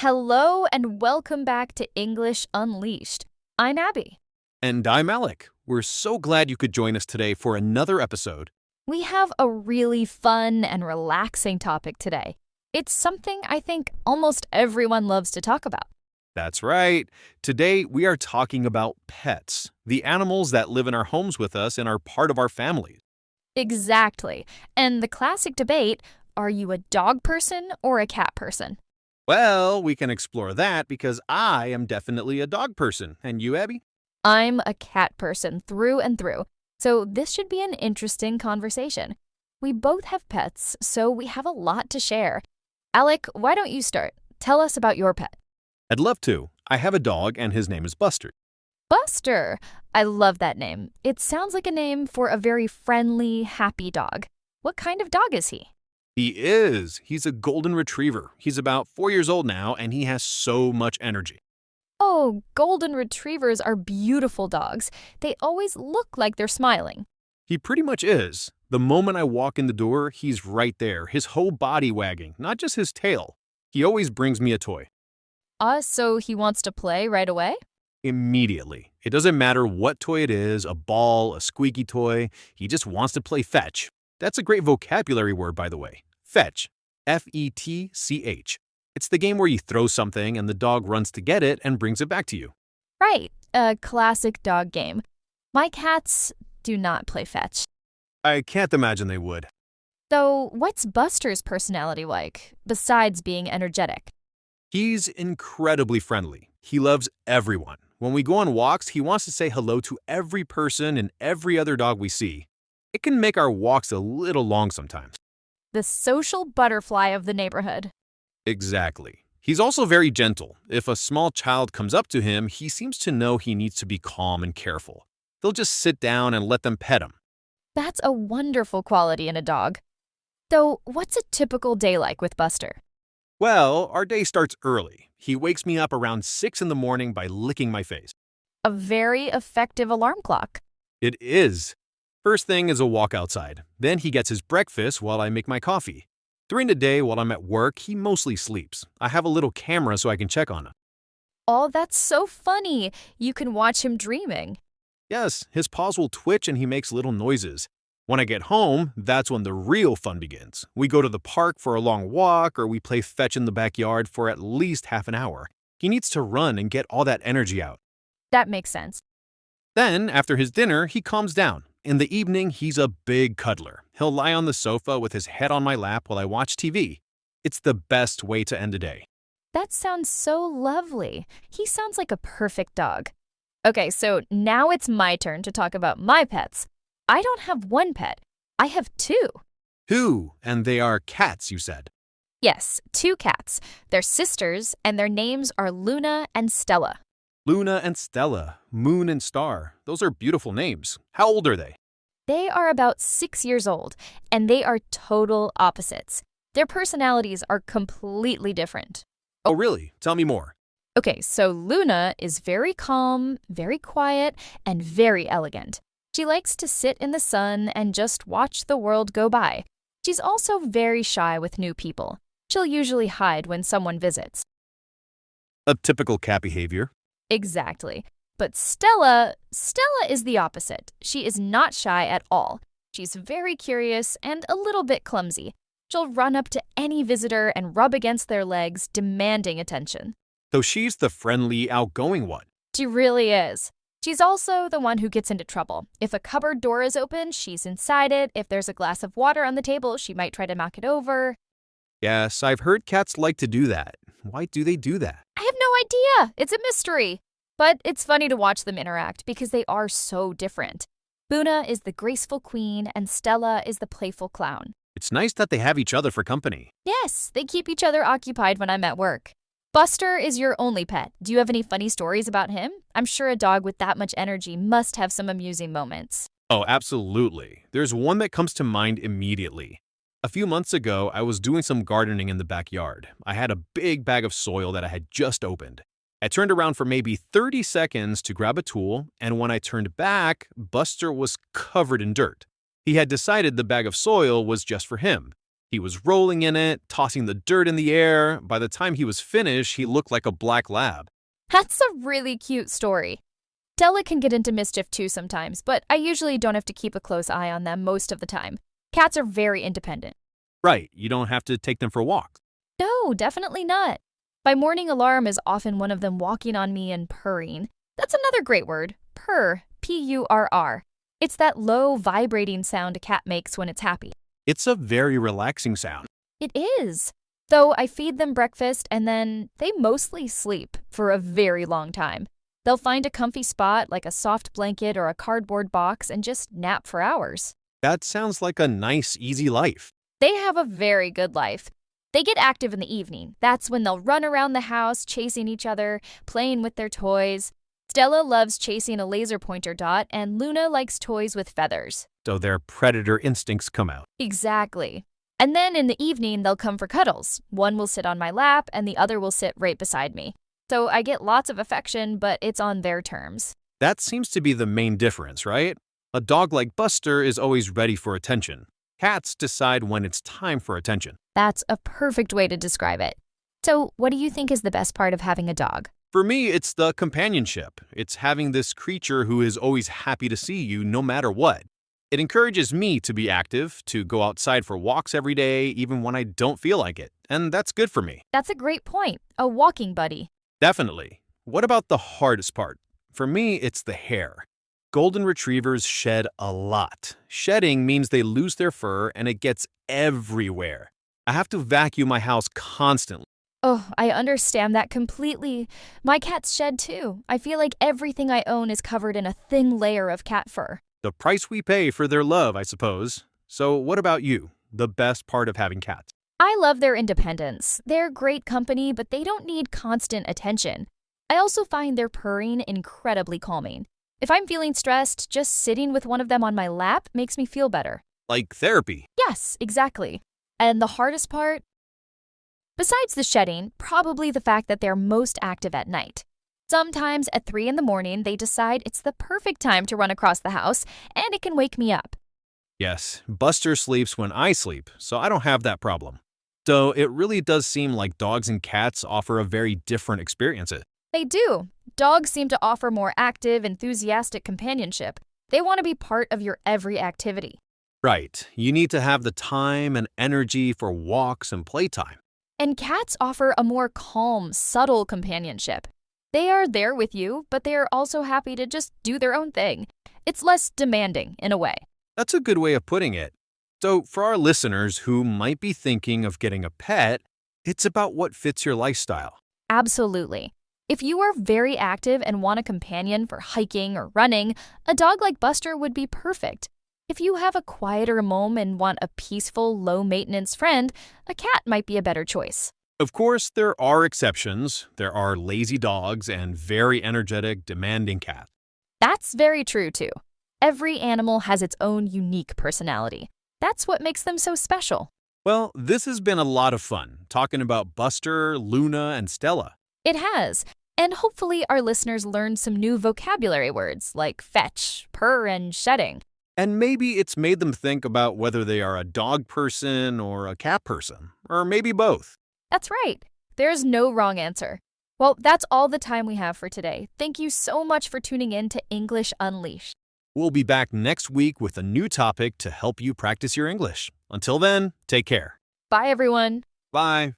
Hello and welcome back to English Unleashed. I'm Abby. And I'm Alec. We're so glad you could join us today for another episode. We have a really fun and relaxing topic today. It's something I think almost everyone loves to talk about. That's right. Today we are talking about pets, the animals that live in our homes with us and are part of our families. Exactly. And the classic debate, are you a dog person or a cat person? Well, we can explore that because I am definitely a dog person. And you, Abby? I'm a cat person through and through, so this should be an interesting conversation. We both have pets, so we have a lot to share. Alec, why don't you start? Tell us about your pet. I'd love to. I have a dog and his name is Buster. Buster! I love that name. It sounds like a name for a very friendly, happy dog. What kind of dog is he? He is. He's a golden retriever. He's about 4 years old now and he has so much energy. Oh, golden retrievers are beautiful dogs. They always look like they're smiling. He pretty much is. The moment I walk in the door, he's right there, his whole body wagging, not just his tail. He always brings me a toy. So he wants to play right away? Immediately. It doesn't matter what toy it is, a ball, a squeaky toy, he just wants to play fetch. That's a great vocabulary word, by the way. Fetch. F-E-T-C-H. It's the game where you throw something and the dog runs to get it and brings it back to you. Right, a classic dog game. My cats do not play fetch. I can't imagine they would. So, what's Buster's personality like, besides being energetic? He's incredibly friendly. He loves everyone. When we go on walks, he wants to say hello to every person and every other dog we see. It can make our walks a little long sometimes. The social butterfly of the neighborhood. Exactly. He's also very gentle. If a small child comes up to him, he seems to know he needs to be calm and careful. He'll just sit down and let them pet him. That's a wonderful quality in a dog. So, what's a typical day like with Buster? Well, our day starts early. He wakes me up around 6 in the morning by licking my face. A very effective alarm clock. It is. First thing is a walk outside. Then he gets his breakfast while I make my coffee. During the day while I'm at work, he mostly sleeps. I have a little camera so I can check on him. Oh, that's so funny. You can watch him dreaming. Yes, his paws will twitch and he makes little noises. When I get home, that's when the real fun begins. We go to the park for a long walk or we play fetch in the backyard for at least half an hour. He needs to run and get all that energy out. That makes sense. Then, after his dinner, he calms down. In the evening, he's a big cuddler. He'll lie on the sofa with his head on my lap while I watch TV. It's the best way to end a day. That sounds so lovely. He sounds like a perfect dog. Okay, so now it's my turn to talk about my pets. I don't have one pet. I have two. Two, and they are cats, you said. Yes, two cats. They're sisters, and their names are Luna and Stella. Luna and Stella, Moon and Star. Those are beautiful names. How old are they? They are about 6 years old, and they are total opposites. Their personalities are completely different. Oh, really? Tell me more. Okay, so Luna is very calm, very quiet, and very elegant. She likes to sit in the sun and just watch the world go by. She's also very shy with new people. She'll usually hide when someone visits. A typical cat behavior. Exactly. But Stella is the opposite. She is not shy at all. She's very curious and a little bit clumsy. She'll run up to any visitor and rub against their legs, demanding attention. So she's the friendly, outgoing one. She really is. She's also the one who gets into trouble. If a cupboard door is open, she's inside it. If there's a glass of water on the table, she might try to knock it over. Yes, I've heard cats like to do that. Why do they do that? I have no idea. It's a mystery. But it's funny to watch them interact because they are so different. Luna is the graceful queen and Stella is the playful clown. It's nice that they have each other for company. Yes, they keep each other occupied when I'm at work. Buster is your only pet. Do you have any funny stories about him? I'm sure a dog with that much energy must have some amusing moments. Oh, absolutely. There's one that comes to mind immediately. A few months ago, I was doing some gardening in the backyard. I had a big bag of soil that I had just opened. I turned around for maybe 30 seconds to grab a tool, and when I turned back, Buster was covered in dirt. He had decided the bag of soil was just for him. He was rolling in it, tossing the dirt in the air. By the time he was finished, he looked like a black lab. That's a really cute story. Stella can get into mischief too sometimes, but I usually don't have to keep a close eye on them most of the time. Cats are very independent. Right, you don't have to take them for walks. No, definitely not. My morning alarm is often one of them walking on me and purring. That's another great word, purr, P-U-R-R. It's that low, vibrating sound a cat makes when it's happy. It's a very relaxing sound. It is. Though I feed them breakfast and then they mostly sleep for a very long time. They'll find a comfy spot like a soft blanket or a cardboard box and just nap for hours. That sounds like a nice, easy life. They have a very good life. They get active in the evening. That's when they'll run around the house, chasing each other, playing with their toys. Stella loves chasing a laser pointer dot, and Luna likes toys with feathers. So their predator instincts come out. Exactly. And then in the evening, they'll come for cuddles. One will sit on my lap, and the other will sit right beside me. So I get lots of affection, but it's on their terms. That seems to be the main difference, right? A dog like Buster is always ready for attention. Cats decide when it's time for attention. That's a perfect way to describe it. So what do you think is the best part of having a dog? For me, it's the companionship. It's having this creature who is always happy to see you no matter what. It encourages me to be active, to go outside for walks every day, even when I don't feel like it. And that's good for me. That's a great point. A walking buddy. Definitely. What about the hardest part? For me, it's the hair. Golden retrievers shed a lot. Shedding means they lose their fur and it gets everywhere. I have to vacuum my house constantly. Oh, I understand that completely. My cats shed too. I feel like everything I own is covered in a thin layer of cat fur. The price we pay for their love, I suppose. So what about you? The best part of having cats? I love their independence. They're great company, but they don't need constant attention. I also find their purring incredibly calming. If I'm feeling stressed, just sitting with one of them on my lap makes me feel better. Like therapy. Yes, exactly. And the hardest part? Besides the shedding, probably the fact that they're most active at night. Sometimes at 3 in the morning, they decide it's the perfect time to run across the house, and it can wake me up. Yes, Buster sleeps when I sleep, so I don't have that problem. So it really does seem like dogs and cats offer a very different experience. They do. Dogs seem to offer more active, enthusiastic companionship. They want to be part of your every activity. Right, you need to have the time and energy for walks and playtime. And cats offer a more calm, subtle companionship. They are there with you, but they are also happy to just do their own thing. It's less demanding, in a way. That's a good way of putting it. So for our listeners who might be thinking of getting a pet, it's about what fits your lifestyle. Absolutely. If you are very active and want a companion for hiking or running, a dog like Buster would be perfect. If you have a quieter home and want a peaceful, low-maintenance friend, a cat might be a better choice. Of course, there are exceptions. There are lazy dogs and very energetic, demanding cats. That's very true, too. Every animal has its own unique personality. That's what makes them so special. Well, this has been a lot of fun, talking about Buster, Luna, and Stella. It has. And hopefully our listeners learned some new vocabulary words like fetch, purr, and shedding. And maybe it's made them think about whether they are a dog person or a cat person, or maybe both. That's right. There's no wrong answer. Well, that's all the time we have for today. Thank you so much for tuning in to English Unleashed. We'll be back next week with a new topic to help you practice your English. Until then, take care. Bye, everyone. Bye.